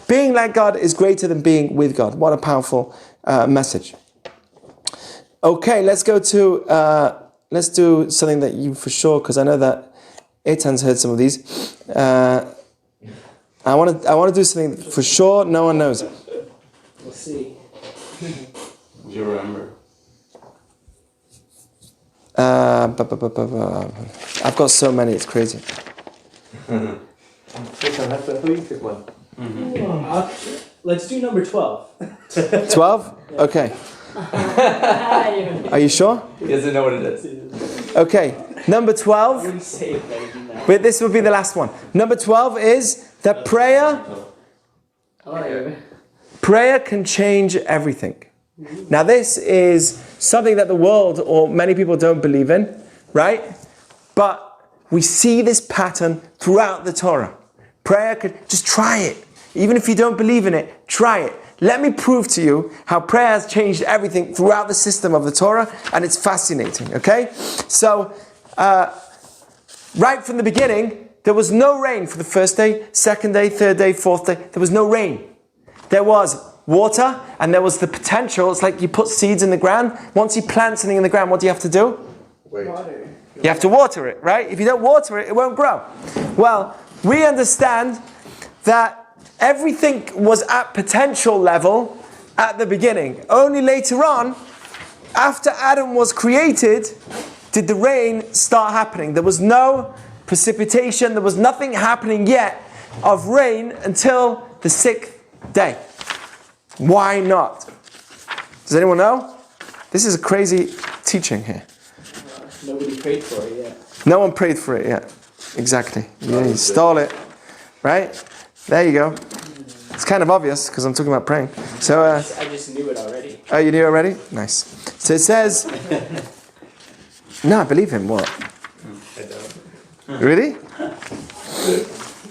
being like God is greater than being with God. What a powerful message. Okay, let's go to, let's do something that you for sure, because I know that Eitan's heard some of these. I want to do something for sure no one knows. We'll see. Do you remember? I've got so many, it's crazy. Who you pick one? Let's do number 12. 12? Okay. Are you sure? He doesn't know what it is. Okay. Number 12. Already saved that, you know. But this will be the last one. Number 12 is that prayer can change everything. Now this is something that the world or many people don't believe in, right? But we see this pattern throughout the Torah. Prayer could, just try it. Even if you don't believe in it, try it. Let me prove to you how prayer has changed everything throughout the system of the Torah, and it's fascinating, okay? So, right from the beginning, there was no rain for the first day, second day, third day, fourth day. There was no rain. There was water, and there was the potential. It's like you put seeds in the ground. Once you plant something in the ground, what do you have to do? Wait. Water. You have to water it, right? If you don't water it, it won't grow. Well, we understand that everything was at potential level at the beginning. Only later on, after Adam was created, did the rain start happening. There was no precipitation, there was nothing happening yet of rain until the 6th day. Why not? Does anyone know? This is a crazy teaching here. Nobody prayed for it yet. No one prayed for it yet. Exactly. Yeah, you stole it. Right? There you go. It's kind of obvious because I'm talking about praying. So, I just knew it already. oh, you knew already? Nice. So it says, no, I believe him. What? Really?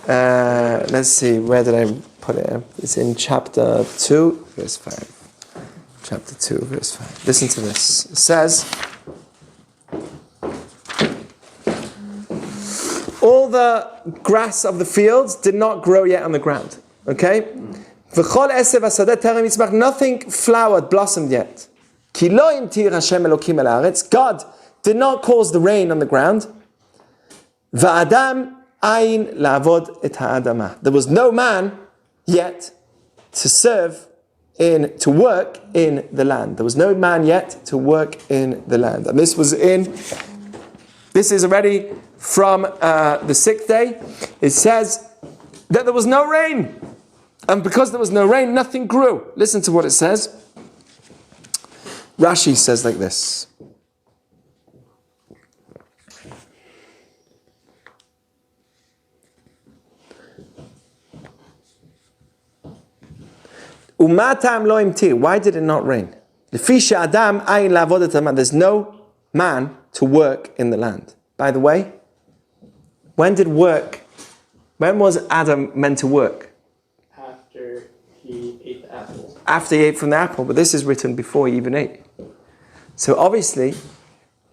Let's see. Where did I put it? It's in chapter 2, verse 5. Chapter 2, verse 5. Listen to this. It says, all the grass of the fields did not grow yet on the ground. Okay? Nothing flowered, blossomed yet. God did not cause the rain on the ground. There was no man yet to to work in the land. There was no man yet to work in the land. And this is already from the 6th day. It says that there was no rain. And because there was no rain, nothing grew. Listen to what it says. Rashi says like this. Why did it not rain? There's no man to work in the land. By the way, when was Adam meant to work? After he ate the apple. After he ate from the apple, but this is written before he even ate. So obviously,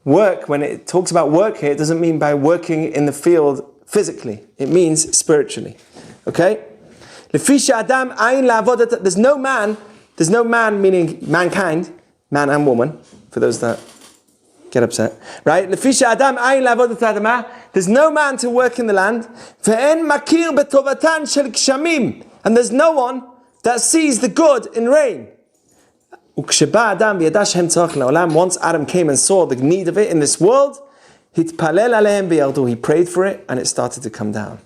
work, when it talks about work here, it doesn't mean by working in the field physically. It means spiritually. Okay? There's no man meaning mankind, man and woman, for those that get upset. Right? There's no man to work in the land. And there's no one that sees the good in rain. Once Adam came and saw the need of it in this world, he prayed for it and it started to come down.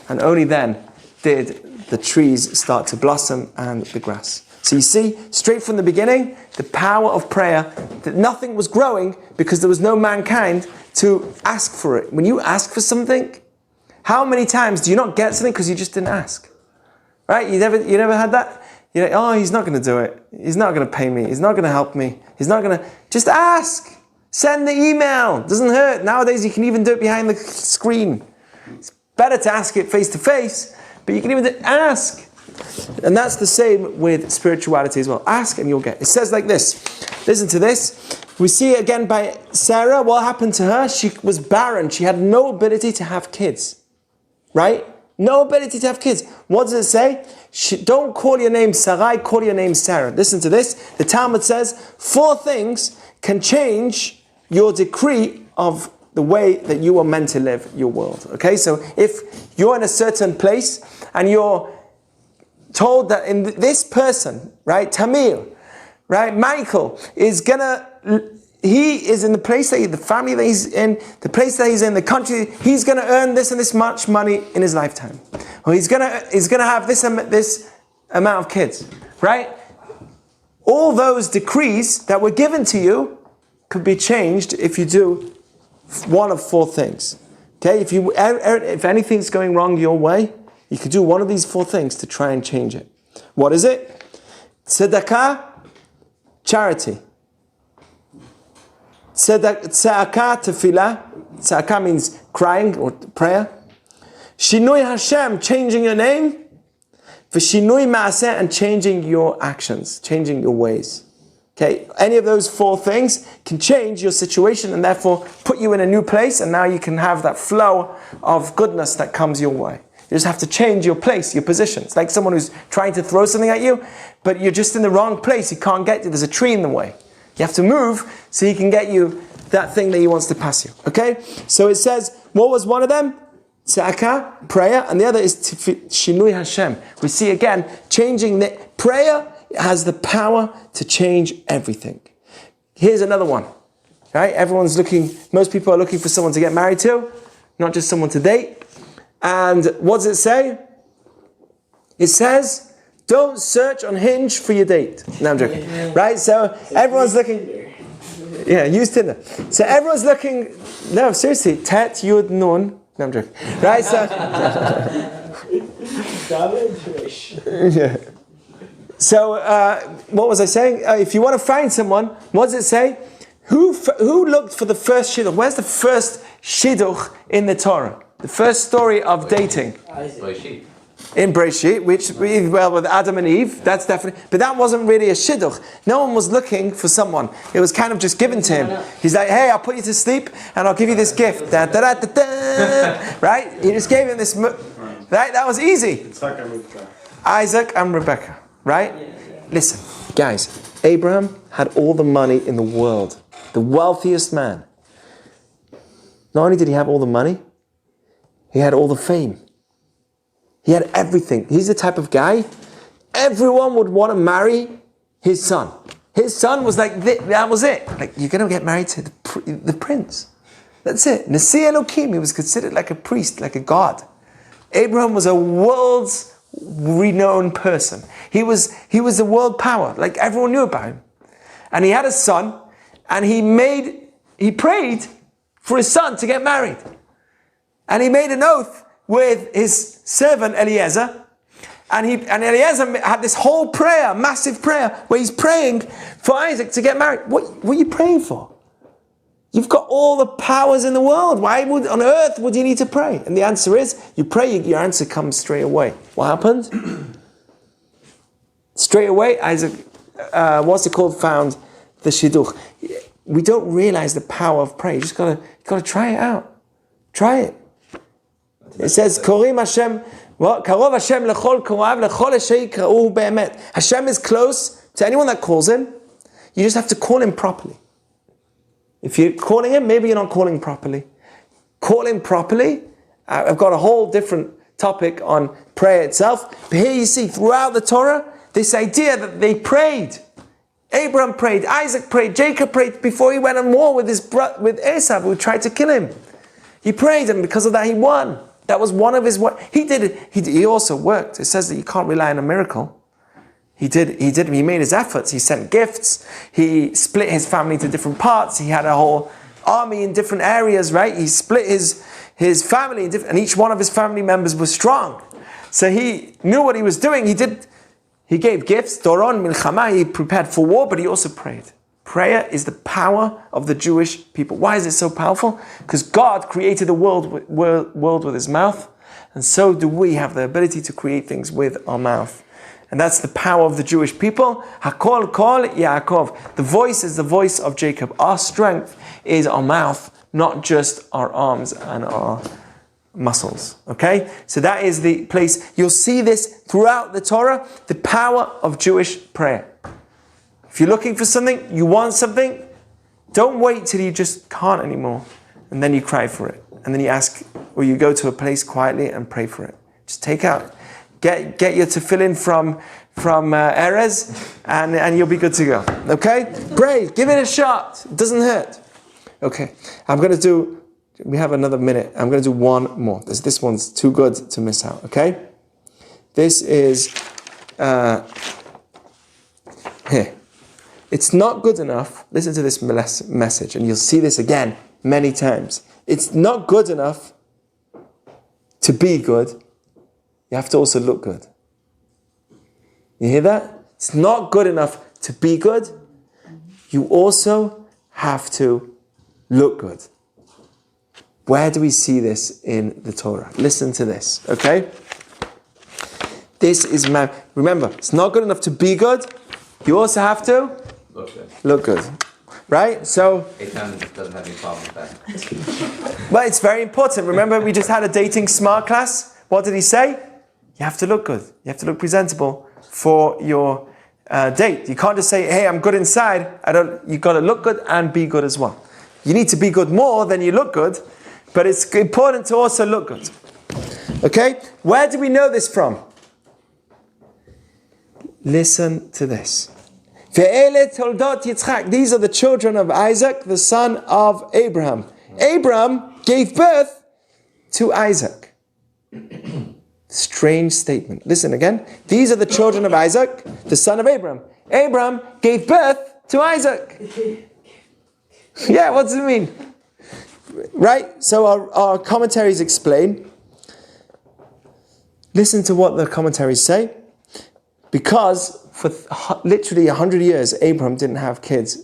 And only then did the trees start to blossom and the grass. So you see, straight from the beginning, the power of prayer, that nothing was growing because there was no mankind to ask for it. When you ask for something, how many times do you not get something because you just didn't ask? Right? You never had that? You're like, oh, he's not going to do it. He's not going to pay me. He's not going to help me. He's not going to... Just ask. Send the email. Doesn't hurt. Nowadays, you can even do it behind the screen. It's better to ask it face to face, but you can even ask. And that's the same with spirituality as well. Ask and you'll get. It says like this. Listen to this. We see it again by Sarah. What happened to her? She was barren. She had no ability to have kids. Right? No ability to have kids. What does it say? Don't call your name Sarai, call your name Sarah. Listen to this. The Talmud says 4 things can change your decree of the way that you are meant to live your world. Okay, so if you're in a certain place and you're told that in this person, right, Tamir, right, Michael is he is in the place that the family that he's in, the place that he's in, the country, he's going to earn this and this much money in his lifetime. Or he's going to have this amount of kids, right? All those decrees that were given to you could be changed if you do one of 4 things. Okay, if anything's going wrong your way, you could do one of these 4 things to try and change it. What is it? Tzedakah, charity. Tzedakah, tefillah. Tzedakah means crying or prayer. Shinui Hashem, changing your name. V'shinui ma'aseh, and changing your actions, changing your ways. Okay, any of those 4 things can change your situation and therefore put you in a new place, and now you can have that flow of goodness that comes your way. You just have to change your place, your position. It's like someone who's trying to throw something at you, but you're just in the wrong place. He can't get you. There's a tree in the way. You have to move so he can get you that thing that he wants to pass you. Okay? So it says, what was one of them? Tzedakah, prayer, and the other is Shinui Hashem. We see again, changing the prayer has the power to change everything. Here's another one. Right? Most people are looking for someone to get married to, not just someone to date. And what does it say? It says, don't search on Hinge for your date. No, I'm joking. Right? So everyone's looking. Yeah, use Tinder. So everyone's looking. No, seriously. Tet, Yud, Nun. No, I'm joking. Right? So. Yeah. So what was I saying? If you want to find someone, what does it say? Who looked for the first shidduch? Where's the first shidduch in the Torah? The first story of dating. In Breshit, with Adam and Eve, that's definitely, but that wasn't really a shidduch. No one was looking for someone. It was kind of just given to him. He's like, hey, I'll put you to sleep and I'll give you this gift. Da, da, da, da, da. Right? He just gave him this, right? That was easy. Isaac and Rebecca, right? Listen, guys, Abraham had all the money in the world. The wealthiest man. Not only did he have all the money, he had all the fame. He had everything. He's the type of guy, everyone would want to marry his son. His son was like, that was it. Like, you're going to get married to the prince. That's it. Nasi Elohim, he was considered like a priest, like a god. Abraham was a world's renowned person. He was a world power. Like, everyone knew about him. And he had a son, and he prayed for his son to get married. And he made an oath with his servant Eliezer, and Eliezer had this whole prayer, massive prayer, where he's praying for Isaac to get married. What are you praying for? You've got all the powers in the world. Why on earth would you need to pray? And the answer is, you pray, your answer comes straight away. What happened? Straight away, Isaac, found the shidduch. We don't realize the power of prayer. You just gotta try it out. Try it. It says, Korim Hashem, Karov Hashem lechol korav lechol eshay kra'uhu be'emet. Hashem is close to anyone that calls him. You just have to call him properly. If you're calling him, maybe you're not calling properly. Call him properly. I've got a whole different topic on prayer itself. But here you see, throughout the Torah, this idea that they prayed. Abraham prayed, Isaac prayed, Jacob prayed before he went on war with Esau, who tried to kill him. He prayed, and because of that, he won. That was one of his work. He did it. He also worked. It says that you can't rely on a miracle. He made his efforts. He sent gifts. He split his family into different parts. He had a whole army in different areas, right? He split his family, and each one of his family members was strong. So he knew what he was doing. He gave gifts, Doron, Milchama, he prepared for war, but he also prayed. Prayer is the power of the Jewish people. Why is it so powerful? Because God created the world with his mouth, and so do we have the ability to create things with our mouth. And that's the power of the Jewish people. Hakol kol Yaakov. The voice is the voice of Jacob. Our strength is our mouth, not just our arms and our muscles. Okay? So that is the place. You'll see this throughout the Torah, the power of Jewish prayer. If you're looking for something, you want something, don't wait till you just can't anymore. And then you cry for it. And then you ask, or you go to a place quietly and pray for it. Just take out. Get your tefillin from Erez, and you'll be good to go. Okay? Pray. Give it a shot. It doesn't hurt. Okay. We have another minute. I'm going to do one more. This one's too good to miss out. Okay? This is... here. It's not good enough. Listen to this message, and you'll see this again many times. It's not good enough to be good. You have to also look good. You hear that? It's not good enough to be good. You also have to look good. Where do we see this in the Torah? Listen to this, okay? This is remember, it's not good enough to be good. You also have to look good. Right? So Eitan doesn't have any problem with that. Well, it's very important. Remember, we just had a dating smart class. What did he say? You have to look good. You have to look presentable for your date. You can't just say, hey, I'm good inside. You've got to look good and be good as well. You need to be good more than you look good, but it's important to also look good. Okay? Where do we know this from? Listen to this. These are the children of Isaac, the son of Abraham. Abraham gave birth to Isaac. Strange statement. Listen again. These are the children of Isaac, the son of Abraham. Abraham gave birth to Isaac. Yeah, what does it mean? Right? So our commentaries explain. Listen to what the commentaries say. Because for literally 100 years, Abraham didn't have kids.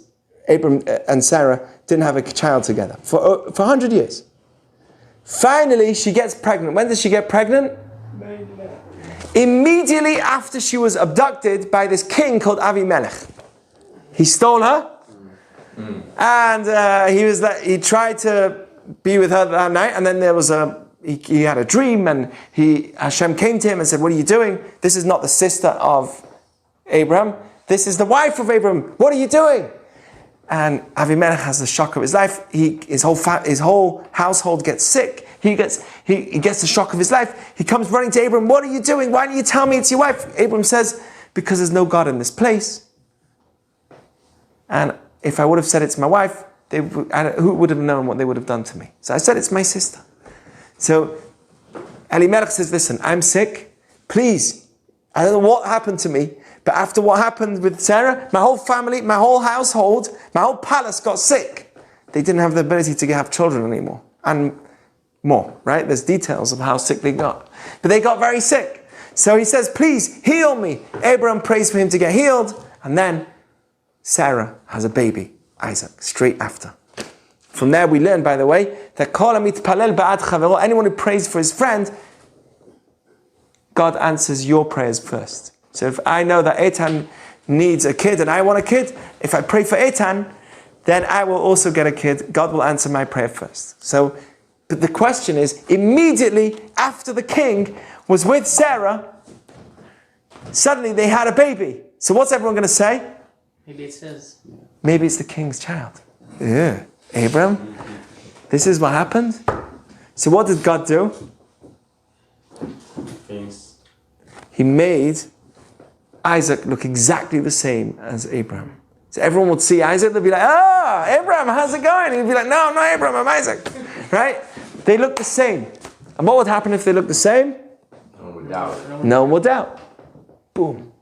Abraham and Sarah didn't have a child together. For 100 years. Finally, she gets pregnant. When does she get pregnant? Immediately after she was abducted by this king called Avimelech. He stole her. And he tried to be with her that night. And then there was he had a dream, and Hashem came to him and said, what are you doing? This is not the sister of Abraham. This is the wife of Abraham. What are you doing? And Avimelech has the shock of his life. His whole household gets sick. He gets the shock of his life. He comes running to Abraham. What are you doing? Why don't you tell me it's your wife? Abraham says, because there's no God in this place. And if I would have said it's my wife, who would have known what they would have done to me? So I said it's my sister. So Elimelech says, listen, I'm sick. Please, I don't know what happened to me, but after what happened with Sarah, my whole family, my whole household, my whole palace got sick. They didn't have the ability to have children anymore. And more, right? There's details of how sick they got. But they got very sick. So he says, please heal me. Abraham prays for him to get healed. And then Sarah has a baby, Isaac, straight after. From there we learn, by the way, that anyone who prays for his friend, God answers your prayers first. So if I know that Eitan needs a kid and I want a kid, if I pray for Eitan, then I will also get a kid. God will answer my prayer first. So, but the question is, immediately after the king was with Sarah, suddenly they had a baby. So what's everyone going to say? Maybe it's his. Maybe it's the king's child. Yeah. Abraham, this is what happened. So what did God do? He made Isaac look exactly the same as Abraham. So everyone would see Isaac, they'd be like, Abraham, how's it going? And he'd be like, no, I'm not Abraham, I'm Isaac. Right? They look the same. And what would happen if they look the same? No one would doubt. No one will doubt. Boom.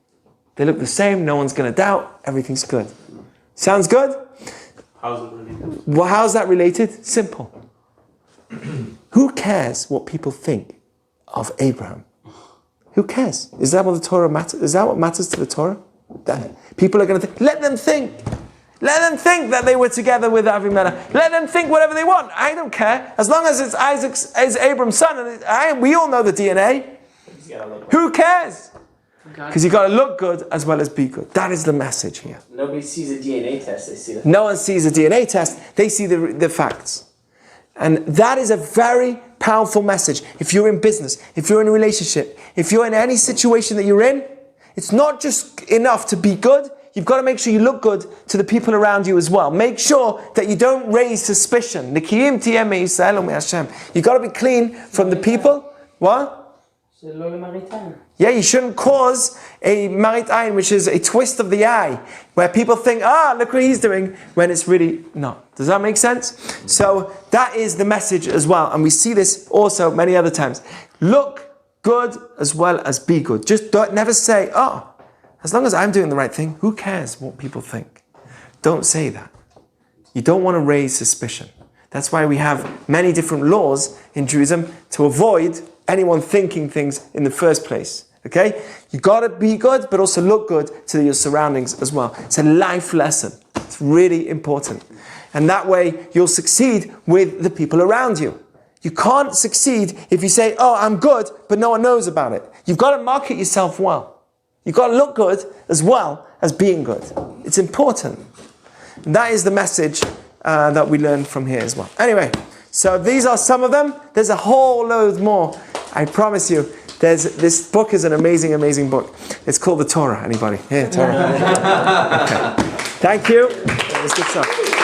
They look the same, no one's going to doubt, everything's good. Sounds good? How's it related? Well, how's that related? Simple. Who cares what people think of Abraham? Who cares? Is that what the Torah matters? Is that what matters to the Torah? That people are going to think. Let them think. Let them think that they were together with Avimelech. Let them think whatever they want. I don't care. As long as it's Abraham's son, and we all know the DNA. Who cares? Because you got to look good as well as be good. That is the message here. Nobody sees a DNA test, they see the No one sees a DNA test. They see the facts. And that is a very powerful message. If you're in business, if you're in a relationship, if you're in any situation that you're in, it's not just enough to be good. You've got to make sure you look good to the people around you as well. Make sure that you don't raise suspicion. You've got to be clean from the people. What? Yeah, you shouldn't cause a marit ayin, which is a twist of the eye, where people think, look what he's doing, when it's really not. Does that make sense? So that is the message as well. And we see this also many other times. Look good as well as be good. Just never say, as long as I'm doing the right thing, who cares what people think? Don't say that. You don't want to raise suspicion. That's why we have many different laws in Judaism to avoid anyone thinking things in the first place. Okay? You got to be good, but also look good to your surroundings as well. It's a life lesson. It's really important. And that way you'll succeed with the people around you. You can't succeed if you say, I'm good, but no one knows about it. You've got to market yourself well. You've got to look good as well as being good. It's important. And that is the message that we learn from here as well. Anyway, so these are some of them. There's a whole load more. I promise you. This book is an amazing, amazing book. It's called the Torah. Anybody? Here, Torah. Okay. Thank you. That was good stuff.